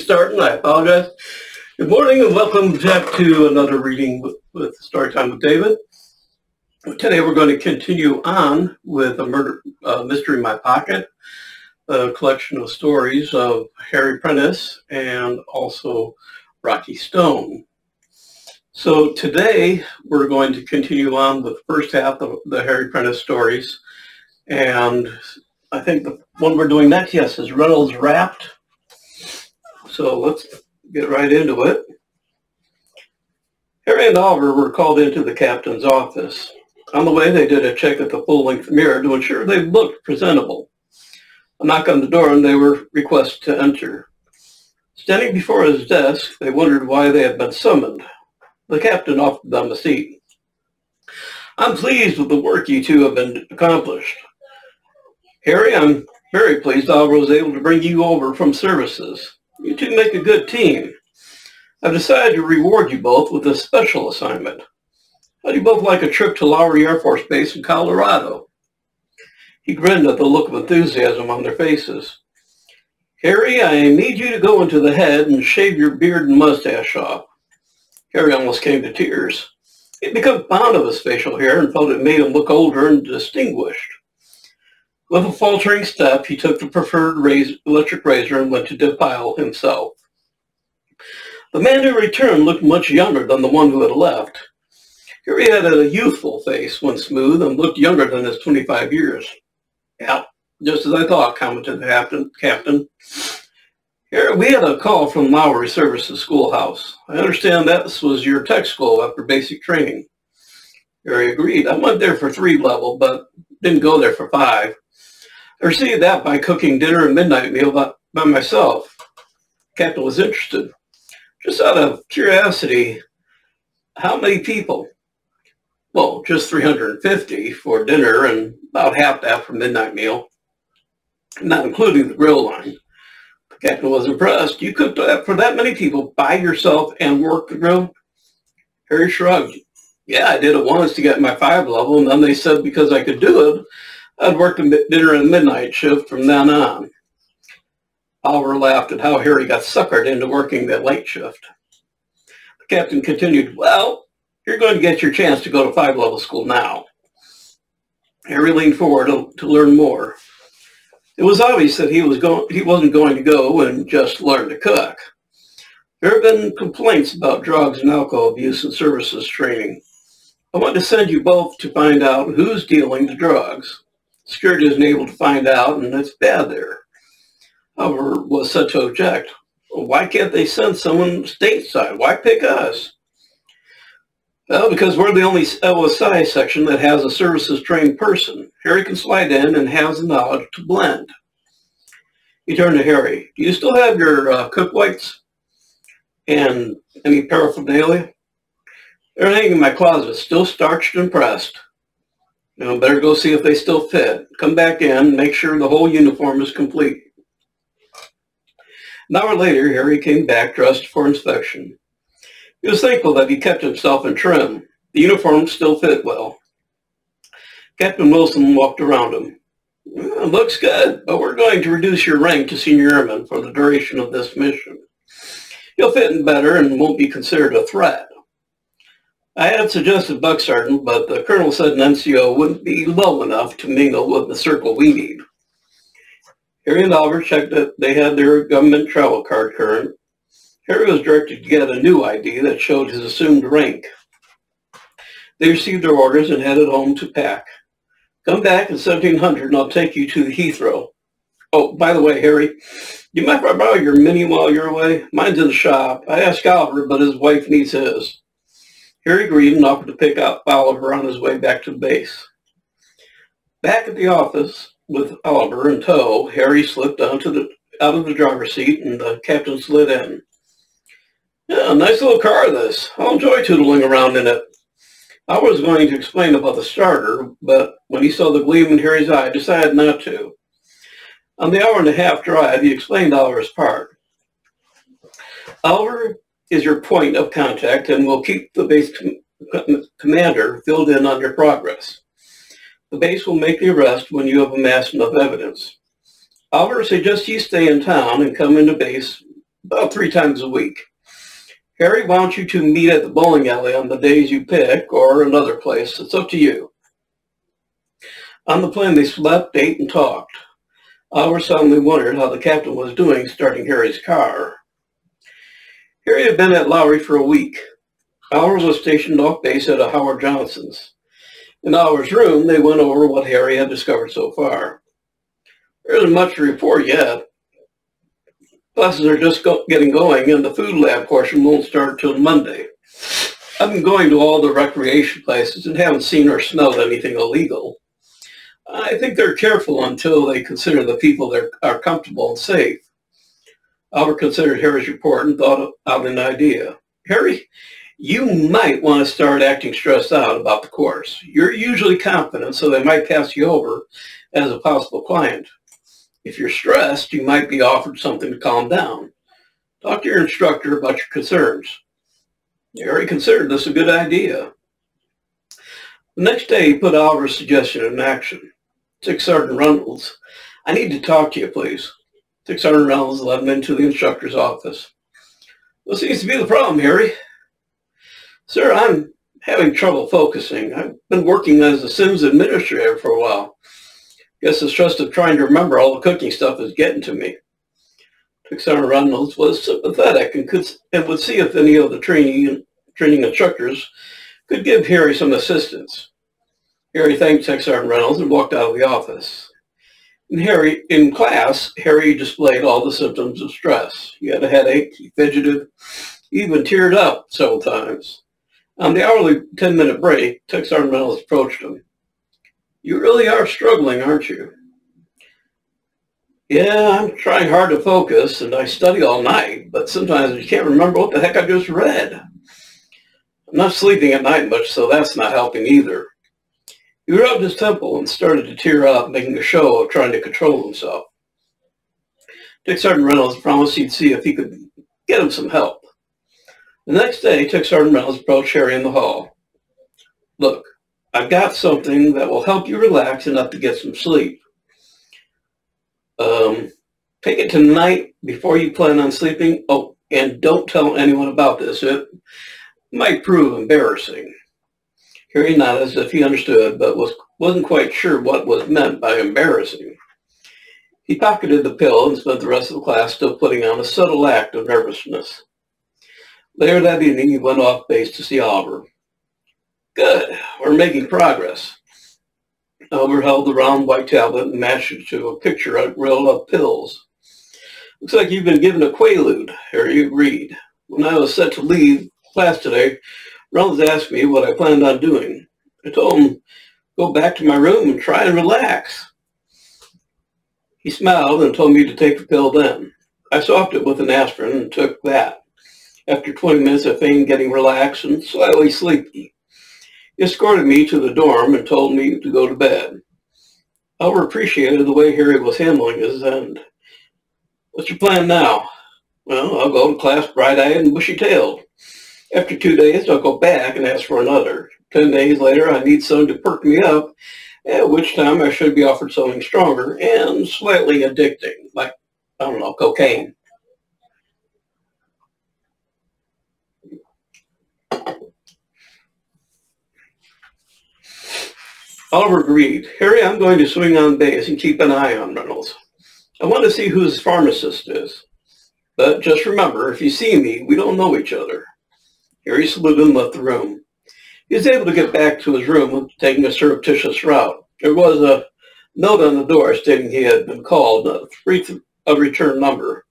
starting. I apologize. Good morning and welcome back to another reading with Storytime with David. Today we're going to continue on with a murder mystery in my pocket, a collection of stories of Harry Prentice and also Rocky Stone. So today we're going to continue on with the first half of the Harry Prentice stories, and I think the one we're doing next, yes, is Reynolds Wrapped. So let's get right into it. Harry and Oliver were called into the captain's office. On the way, they did a check at the full-length mirror to ensure they looked presentable. A knock on the door and they were requested to enter. Standing before his desk, they wondered why they had been summoned. The captain offered them a seat. "I'm pleased with the work you two have been accomplished. Harry, I'm very pleased Oliver was able to bring you over from services. You two make a good team. I've decided to reward you both with a special assignment. How'd you both like a trip to Lowry Air Force Base in Colorado?" He grinned at the look of enthusiasm on their faces. "Harry, I need you to go into the head and shave your beard and mustache off." Harry almost came to tears. He'd become fond of his facial hair and felt it made him look older and distinguished. With a faltering step, he took the preferred electric razor and went to defile himself. The man who returned looked much younger than the one who had left. Harry had a youthful face when smooth and looked younger than his 25 years. "Yeah, just as I thought," commented the captain. "Harry, we had a call from Lowry Services Schoolhouse. I understand that was your tech school after basic training." Harry agreed. "I went there for 3 level, but didn't go there for 5. I received that by cooking dinner and midnight meal by myself." The captain was interested. "Just out of curiosity, how many people?" "Well, just 350 for dinner and about half that for midnight meal, not including the grill line." The captain was impressed. "You cooked for that many people by yourself and worked the grill?" Harry shrugged. "Yeah, I did it once to get my 5 level, and then they said because I could do it, I'd work the dinner and midnight shift from then on." Oliver laughed at how Harry got suckered into working that late shift. The captain continued, "Well, you're going to get your chance to go to 5 level school now." Harry leaned forward to learn more. It was obvious that he wasn't going to go and just learn to cook. There have been complaints about drugs and alcohol abuse in services training. "I want to send you both to find out who's dealing the drugs. Security isn't able to find out, and it's bad there." Oliver was said to object. "Well, why can't they send someone stateside? Why pick us?" "Well, because we're the only OSI section that has a services-trained person. Harry can slide in and has the knowledge to blend." He turned to Harry. "Do you still have your cook whites and any paraphernalia?" "They're hanging in my closet, still starched and pressed." Better go see if they still fit. Come back in, make sure the whole uniform is complete." An hour later, Harry came back dressed for inspection. He was thankful that he kept himself in trim. The uniform still fit well. Captain Wilson walked around him. "Well, it looks good, but we're going to reduce your rank to senior airman for the duration of this mission. You'll fit in better and won't be considered a threat. I had suggested Buck Sergeant, but the colonel said an NCO wouldn't be low enough to mingle with the circle we need." Harry and Oliver checked that they had their government travel card current. Harry was directed to get a new ID that showed his assumed rank. They received their orders and headed home to pack. "Come back at 1700 and I'll take you to the Heathrow. Oh, by the way, Harry, do you mind if I borrow your Mini while you're away? Mine's in the shop. I asked Oliver, but his wife needs his." Harry agreed and offered to pick up Oliver on his way back to the base. Back at the office, with Oliver in tow, Harry slipped out of the driver's seat and the captain slid in. "Yeah, nice little car this. I'll enjoy tootling around in it." I was going to explain about the starter, but when he saw the gleam in Harry's eye, decided not to. On the hour-and-a-half drive, he explained Oliver's part. "Oliver is your point of contact and will keep the base commander filled in on your progress. The base will make the arrest when you have amassed enough evidence. Oliver suggests you stay in town and come into base about 3 times a week. Harry wants you to meet at the bowling alley on the days you pick, or another place. It's up to you. On the plane, they slept, ate, and talked. Oliver suddenly wondered how the captain was doing starting Harry's car. Harry had been at Lowry for a week. Oliver was stationed off base at a Howard Johnson's. In Oliver's room, they went over what Harry had discovered so far. There isn't much to report yet. Classes are just getting going, and the food lab portion won't start till Monday. I've been going to all the recreation places and haven't seen or smelled anything illegal. I think they're careful until they consider the people that are comfortable and safe. Albert considered Harry's report and thought out an idea. Harry, you might want to start acting stressed out about the course. You're usually confident, so they might pass you over as a possible client. If you're stressed, you might be offered something to calm down. Talk to your instructor about your concerns. Harry considered this a good idea. The next day, he put Oliver's suggestion in action. Sergeant Reynolds, I need to talk to you, please. Sergeant Reynolds led him into the instructor's office. What seems to be the problem, Harry? Sir, I'm having trouble focusing. I've been working as a Sims administrator for a while. Guess the stress of trying to remember all the cooking stuff is getting to me. Sergeant Reynolds was sympathetic and would see if any of the training instructors could give Harry some assistance. Harry thanked Sergeant Reynolds and walked out of the office. In class, Harry displayed all the symptoms of stress. He had a headache, he fidgeted, he even teared up several times. On the hourly 10-minute break, Sergeant Reynolds approached him. You really are struggling, aren't you? Yeah, I'm trying hard to focus, and I study all night, but sometimes I can't remember what the heck I just read. I'm not sleeping at night much, so that's not helping either. He rubbed his temple and started to tear up, making a show of trying to control himself. Sergeant Reynolds promised he'd see if he could get him some help. The next day, Sergeant Reynolds approached Harry in the hall. Look, I've got something that will help you relax enough to get some sleep. Take it tonight before you plan on sleeping. Oh, and don't tell anyone about this. It might prove embarrassing. Harry nodded as if he understood, but wasn't quite sure what was meant by embarrassing. He pocketed the pill and spent the rest of the class still putting on a subtle act of nervousness. Later that evening, he went off base to see Oliver. Good, we're making progress. Oliver held the round white tablet and matched it to a picture of rolled up pills. Looks like you've been given a Quaalude, Harry agreed. When I was set to leave class today, Reynolds asked me what I planned on doing. I told him, go back to my room and try and relax. He smiled and told me to take the pill then. I swapped it with an aspirin and took that. After 20 minutes, I feigned getting relaxed and slightly sleepy. He escorted me to the dorm and told me to go to bed. Oliver appreciated the way Harry was handling his end. What's your plan now? Well, I'll go to class bright-eyed and bushy-tailed. After 2 days, I'll go back and ask for another. 10 days later, I need something to perk me up, at which time I should be offered something stronger and slightly addicting, like, I don't know, cocaine. Oliver agreed. Harry, I'm going to swing on base and keep an eye on Reynolds. I want to see who his pharmacist is. But just remember, if you see me, we don't know each other. Harry saluted and left the room. He was able to get back to his room, taking a surreptitious route. There was a note on the door stating he had been called, a return number.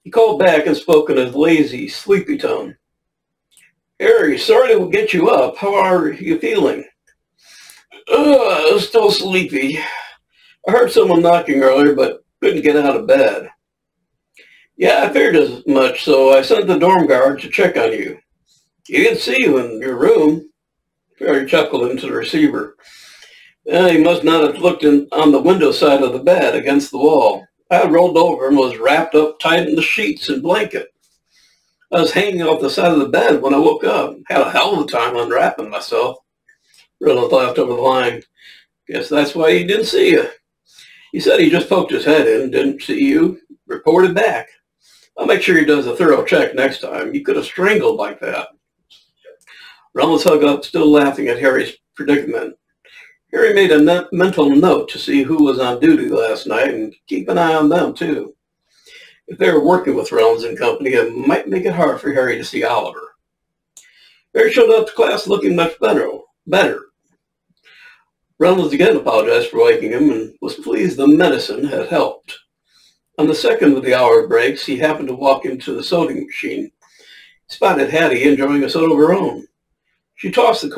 He called back and spoke in a lazy, sleepy tone. Harry, sorry to get you up. How are you feeling? Still sleepy. I heard someone knocking earlier, but couldn't get out of bed. Yeah, I figured as much, so I sent the dorm guard to check on you. He didn't see you in your room. Harry chuckled into the receiver. He must not have looked on the window side of the bed against the wall. I had rolled over and was wrapped up tight in the sheets and blanket. I was hanging off the side of the bed when I woke up. Had a hell of a time unwrapping myself. Reynolds laughed over the line. Guess that's why he didn't see you. He said he just poked his head in, didn't see you, reported back. I'll make sure he does a thorough check next time. You could have strangled like that. Reynolds hung up, still laughing at Harry's predicament. Harry made a mental note to see who was on duty last night and keep an eye on them, too. If they were working with Reynolds and company, it might make it hard for Harry to see Oliver. Harry showed up to class looking much better. Reynolds again apologized for waking him and was pleased the medicine had helped. On the second of the hour breaks, he happened to walk into the soda machine. He spotted Hattie enjoying a soda of her own. She tossed the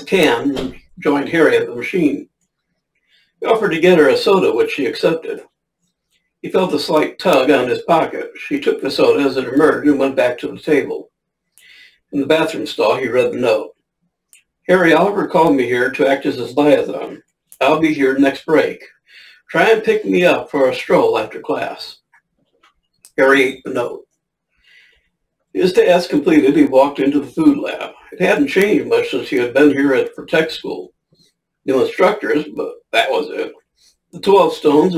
can and joined Harry at the machine. He offered to get her a soda, which she accepted. He felt a slight tug on his pocket. She took the soda as it emerged and went back to the table. In the bathroom stall, he read the note. Harry, Oliver called me here to act as his liaison. I'll be here next break. Try and pick me up for a stroll after class. Harry ate the note. His task completed, he walked into the food lab. It hadn't changed much since he had been here for tech school. New instructors, but that was it. The 12 stoves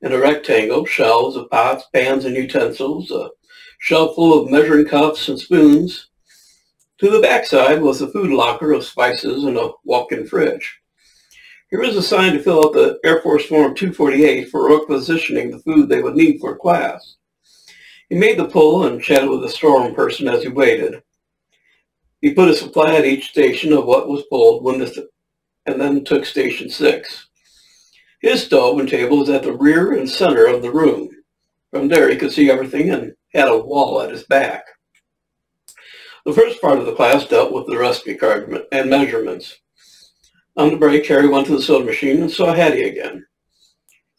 in a rectangle, shelves of pots, pans, and utensils, a shelf full of measuring cups and spoons. To the backside was a food locker of spices and a walk-in fridge. He was assigned to fill out the Air Force Form 248 for requisitioning the food they would need for class. He made the pull and chatted with the storeroom person as he waited. He put a supply at each station of what was pulled and then took station 6. His stove and table was at the rear and center of the room. From there he could see everything and had a wall at his back. The first part of the class dealt with the recipe card and measurements. On the break, Harry went to the soda machine and saw Hattie again.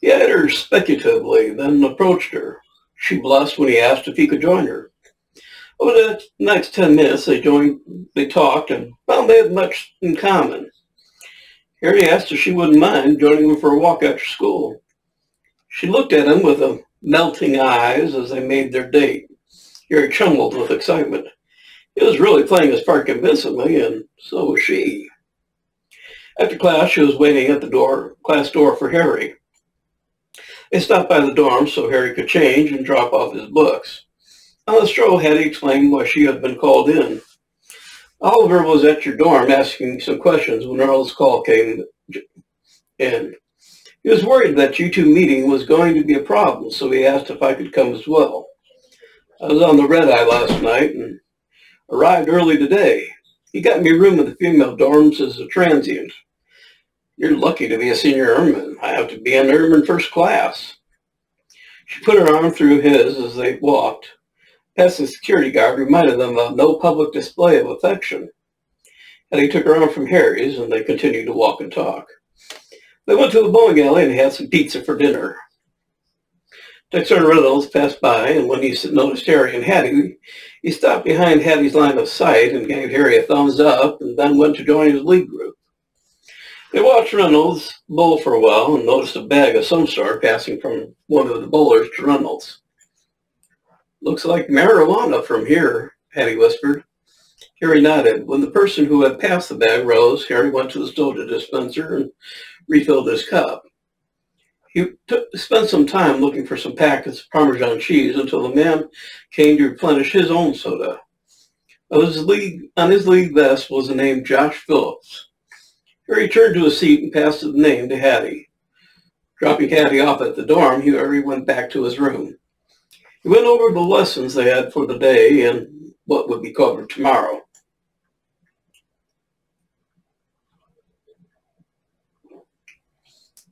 He eyed her speculatively, then approached her. She blushed when he asked if he could join her. Over the next 10 minutes, they talked and found they had much in common. Harry asked if she wouldn't mind joining him for a walk after school. She looked at him with melting eyes as they made their date. Harry trembled with excitement. He was really playing his part convincingly, and so was she. After class, she was waiting at the class door for Harry. They stopped by the dorm so Harry could change and drop off his books. On the stroll, Hattie explained why she had been called in. Oliver was at your dorm asking some questions when Earl's call came in. He was worried that you two meeting was going to be a problem, so he asked if I could come as well. I was on the red-eye last night and arrived early today. He got me a room in the female dorms as a transient. You're lucky to be a senior airman. I have to be an airman first class. She put her arm through his as they walked. Past the security guard reminded them of no public display of affection. Hattie took her arm from Harry's and they continued to walk and talk. They went to the bowling alley and had some pizza for dinner. Dexter and Reynolds passed by, and when he noticed Harry and Hattie, he stopped behind Hattie's line of sight and gave Harry a thumbs up and then went to join his lead group. They watched Reynolds bowl for a while and noticed a bag of some sort passing from one of the bowlers to Reynolds. Looks like marijuana from here, Hattie whispered. Harry nodded. When the person who had passed the bag rose, Harry went to the soda dispenser and refilled his cup. He spent some time looking for some packets of Parmesan cheese until the man came to replenish his own soda. On his league vest was the name Josh Phillips. Harry turned to his seat and passed the name to Hattie. Dropping Hattie off at the dorm, Harry went back to his room. He went over the lessons they had for the day and what would be covered tomorrow.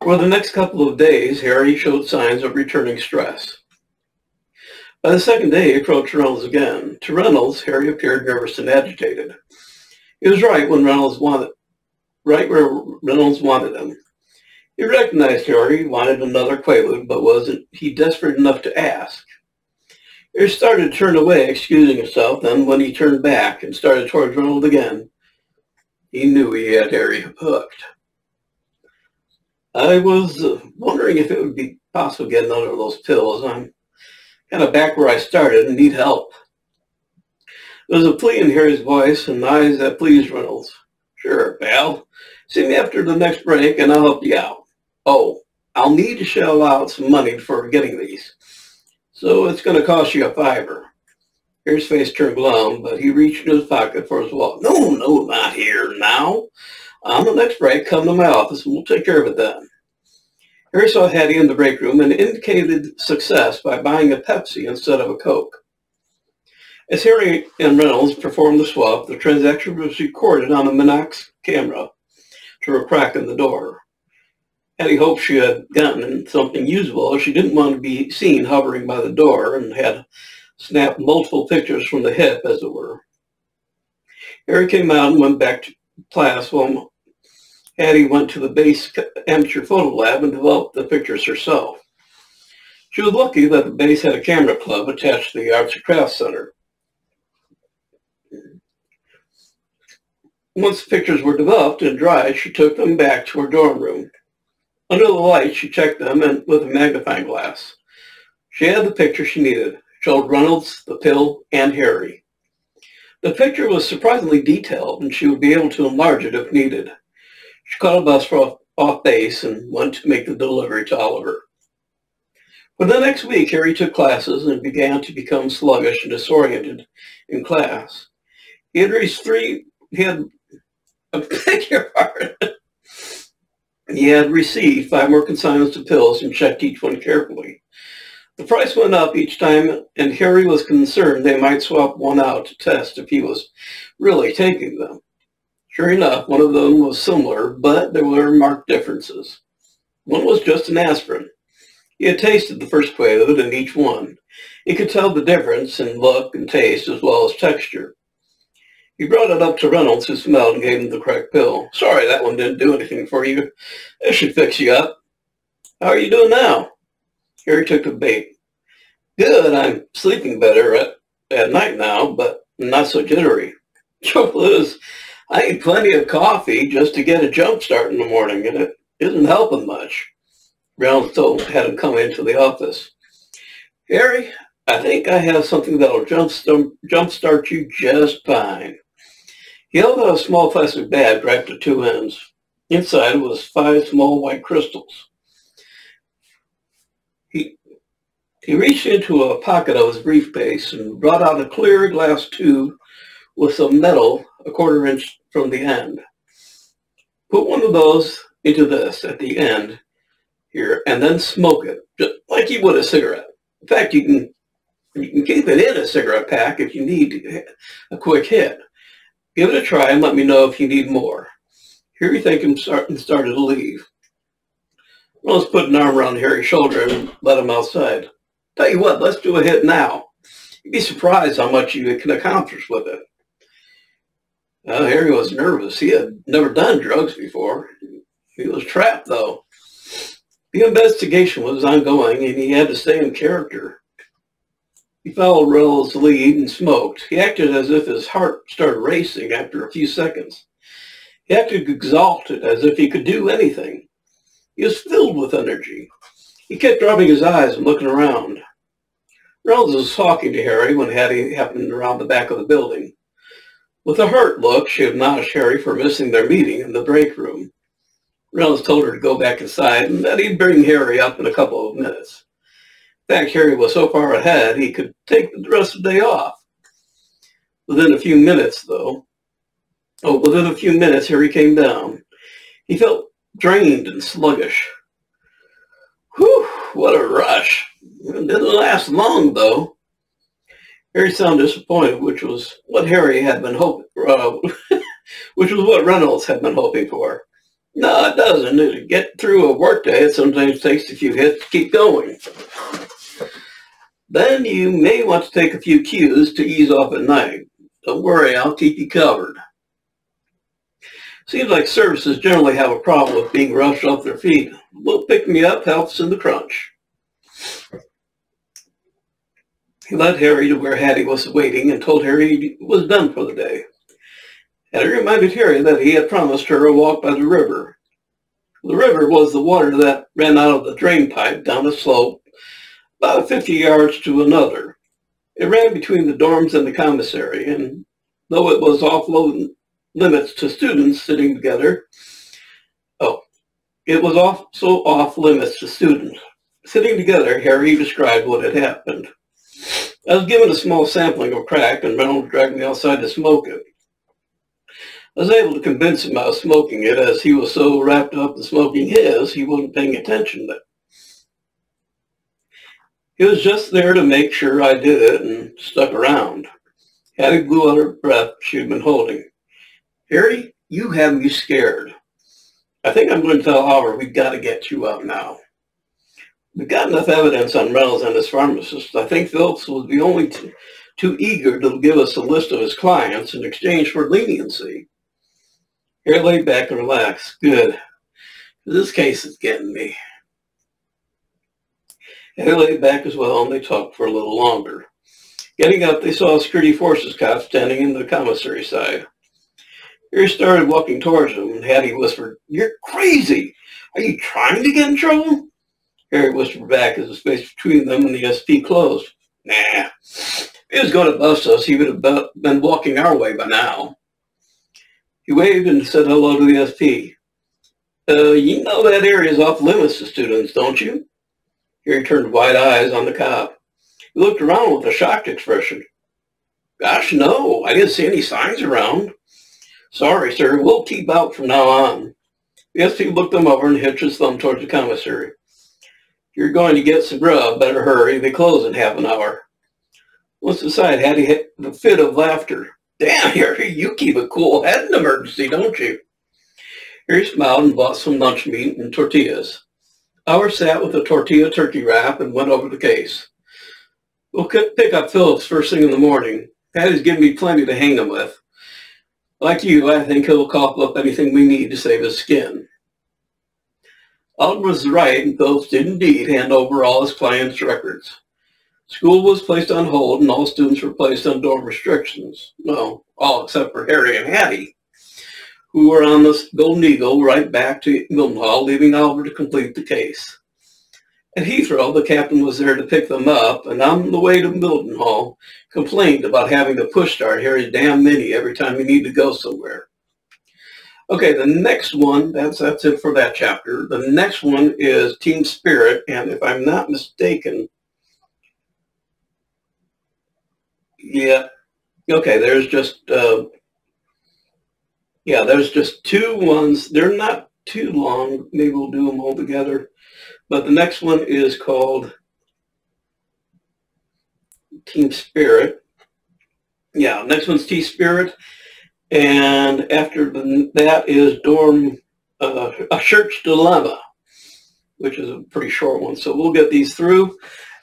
For the next couple of days, Harry showed signs of returning stress. By the second day, he approached Reynolds again. To Reynolds, Harry appeared nervous and agitated. He was right where Reynolds wanted him. He recognized Harry wanted another Quaalude, but wasn't he desperate enough to ask? Harry started to turn away, excusing himself. Then when he turned back and started towards Reynolds again, he knew he had Harry hooked. I was wondering if it would be possible to get another of those pills. I'm kind of back where I started and need help. There was a plea in Harry's voice and eyes that pleased Reynolds. Sure, pal. See me after the next break and I'll help you out. Oh, I'll need to shell out some money for getting these. So it's going to cost you $5. Harry's face turned glum, but he reached into his pocket for his wallet. No, not here now. On the next break, come to my office and we'll take care of it then. Harry saw Hattie in the break room and indicated success by buying a Pepsi instead of a Coke. As Harry and Reynolds performed the swap, the transaction was recorded on a Minox camera through a crack in the door. Hattie hoped she had gotten something usable, as she didn't want to be seen hovering by the door, and had snapped multiple pictures from the hip, as it were. Harry came out and went back to class while Hattie went to the base amateur photo lab and developed the pictures herself. She was lucky that the base had a camera club attached to the Arts and Crafts Center. Once the pictures were developed and dried, she took them back to her dorm room. Under the light, she checked them and with a magnifying glass. She had the picture she needed. It showed Reynolds, the pill, and Harry. The picture was surprisingly detailed, and she would be able to enlarge it if needed. She caught a bus off base and went to make the delivery to Oliver. For the next week, Harry took classes and began to become sluggish and disoriented in class. He had received 5 more consignments of pills and checked each one carefully. The price went up each time, and Harry was concerned they might swap one out to test if he was really taking them. Sure enough, one of them was similar, but there were marked differences. One was just an aspirin. He had tasted the first quaalude in each one. He could tell the difference in look and taste as well as texture. He brought it up to Reynolds, who smelled and gave him the correct pill. Sorry, that one didn't do anything for you. It should fix you up. How are you doing now? Harry took the bait. Good, I'm sleeping better at night now, but not so jittery. Trouble is, I need plenty of coffee just to get a jump start in the morning, and it isn't helping much. Reynolds had him come into the office. Harry, I think I have something that'll jumpstart you just fine. He held out a small plastic bag wrapped at 2 ends. Inside was 5 small white crystals. He reached into a pocket of his briefcase and brought out a clear glass tube with some metal a 1/4 inch from the end. Put one of those into this at the end here and then smoke it, just like you would a cigarette. In fact, you can keep it in a cigarette pack if you need a quick hit. Give it a try and let me know if you need more. Here you think him started to leave. Reynolds put an arm around Harry's shoulder and led him outside. Tell you what, let's do a hit now. You'd be surprised how much you can accomplish with it. Harry was nervous. He had never done drugs before. He was trapped, though. The investigation was ongoing, and he had to stay in character. He followed Reynolds' lead and smoked. He acted as if his heart started racing after a few seconds. He acted exalted, as if he could do anything. He was filled with energy. He kept rubbing his eyes and looking around. Reynolds was talking to Harry when Hattie happened around the back of the building. With a hurt look, she admonished Harry for missing their meeting in the break room. Reynolds told her to go back inside and that he'd bring Harry up in a couple of minutes. In fact, Harry was so far ahead he could take the rest of the day off. Within a few minutes, Harry came down. He felt drained and sluggish. Whew, what a rush. It didn't last long, though. Harry sounded disappointed, which was what Reynolds had been hoping for. No, it doesn't. To get through a workday, it sometimes takes a few hits to keep going. Then you may want to take a few cues to ease off at night. Don't worry, I'll keep you covered. Seems like services generally have a problem with being rushed off their feet. A little pick-me-up helps in the crunch. He led Harry to where Hattie was waiting and told Harry he was done for the day. Hattie reminded Harry that he had promised her a walk by the river. The river was the water that ran out of the drain pipe down a slope about 50 yards to another. It ran between the dorms and the commissary, and though it was off limits to students sitting together, It was so off limits to students. Sitting together, Harry described what had happened. I was given a small sampling of crack, and Reynolds dragged me outside to smoke it. I was able to convince him I was smoking it, as he was so wrapped up in smoking his, he wasn't paying attention to it. He was just there to make sure I did it and stuck around. Hattie blew out her breath she'd been holding. Harry, you have me scared. I think I'm going to tell Howard we've got to get you out now. We've got enough evidence on Reynolds and his pharmacist. I think Phillips was the only too eager to give us a list of his clients in exchange for leniency. Harry laid back and relaxed. Good. This case is getting me. Harry laid back as well, and they talked for a little longer. Getting up, they saw a security forces cop standing in the commissary side. Harry started walking towards him, and Hattie whispered, "You're crazy! Are you trying to get in trouble?" Harry whispered back as the space between them and the SP closed. Nah. If he was going to bust us, he would have been walking our way by now. He waved and said hello to the SP. You know that area is off limits to students, don't you? Harry turned wide eyes on the cop. He looked around with a shocked expression. Gosh, no, I didn't see any signs around. Sorry, sir, we'll keep out from now on. The SP looked them over and hitched his thumb towards the commissary. If you're going to get some grub, better hurry. They close in half an hour. Once inside, Hattie hit the fit of laughter. Damn, Harry, you keep a cool head in an emergency, don't you? Harry smiled and bought some lunch meat and tortillas. Howard sat with a tortilla turkey wrap and went over the case. We'll pick up Phillips first thing in the morning. Hattie's given me plenty to hang him with. Like you, I think he'll cough up anything we need to save his skin. Alden was right, and Phillips did indeed hand over all his clients' records. School was placed on hold, and all students were placed on dorm restrictions. Well, all except for Harry and Hattie, who were on the Golden Eagle right back to Mildenhall, leaving Albert to complete the case. At Heathrow, the captain was there to pick them up, and on the way to Mildenhall, complained about having to push start Harry's damn Mini every time he needed to go somewhere. Okay, the next one, that's it for that chapter. The next one is Team Spirit, and if I'm not mistaken, yeah, okay, there's just two ones. They're not too long. Maybe we'll do them all together. But the next one is called Team Spirit. Yeah, next one's Team Spirit. And after that is A Church Dilemma, which is a pretty short one. So we'll get these through.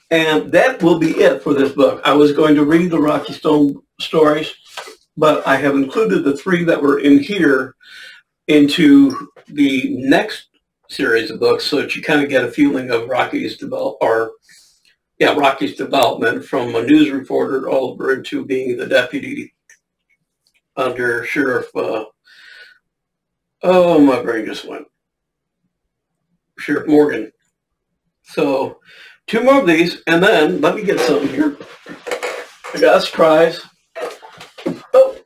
And that will be it for this book. I was going to read the Rocky Stone stories, but I have included the three that were in here into the next series of books so that you kind of get a feeling of Rocky's development from a news reporter all over into being the deputy under Sheriff, oh, my brain just went. Sheriff Morgan. So, two more of these, and then let me get something here. I got a surprise. Oh,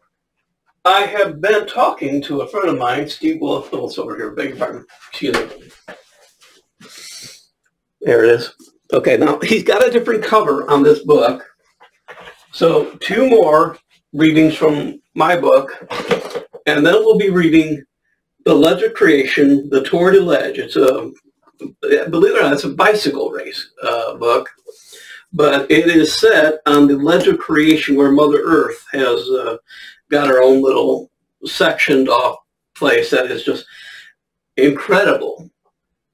I have been talking to a friend of mine, Steve Wolf, over here. Beg your pardon. Excuse me. There it is. Okay, now he's got a different cover on this book. So two more readings from my book, and then we'll be reading The Ledge of Creation, The Tour de Ledge. It's a, believe it or not, it's a bicycle race book, but it is set on the Ledge of Creation where Mother Earth has got her own little sectioned off place that is just incredible.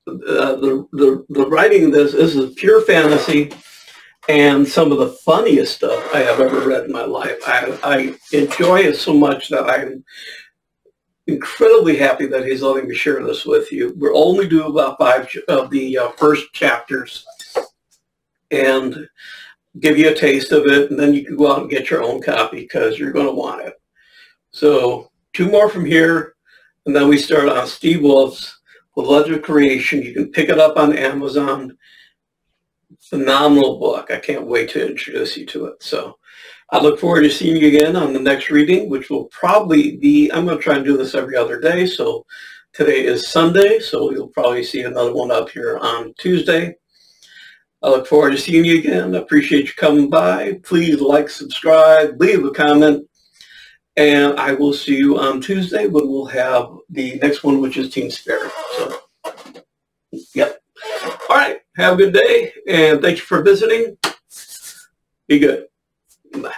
The writing of this is pure fantasy and some of the funniest stuff I have ever read in my life. I enjoy it so much that I'm incredibly happy that he's letting me share this with you. We'll only do about 5 of the first chapters and give you a taste of it, and then you can go out and get your own copy because you're going to want it. So 2 more from here, and then we start on Steve Wolf's The Ledge of Creation. You can pick it up on Amazon. Phenomenal book. I can't wait to introduce you to it. So I look forward to seeing you again on the next reading, which will probably be, I'm going to try and do this every other day, so Today is Sunday, so you'll probably see another one up here on Tuesday. I look forward to seeing you again. I appreciate you coming by. Please like, subscribe, leave a comment, and I will see you on Tuesday when we'll have the next one, which is Teen Spirit. So, yep. All right. Have a good day, and thank you for visiting. Be good. Bye.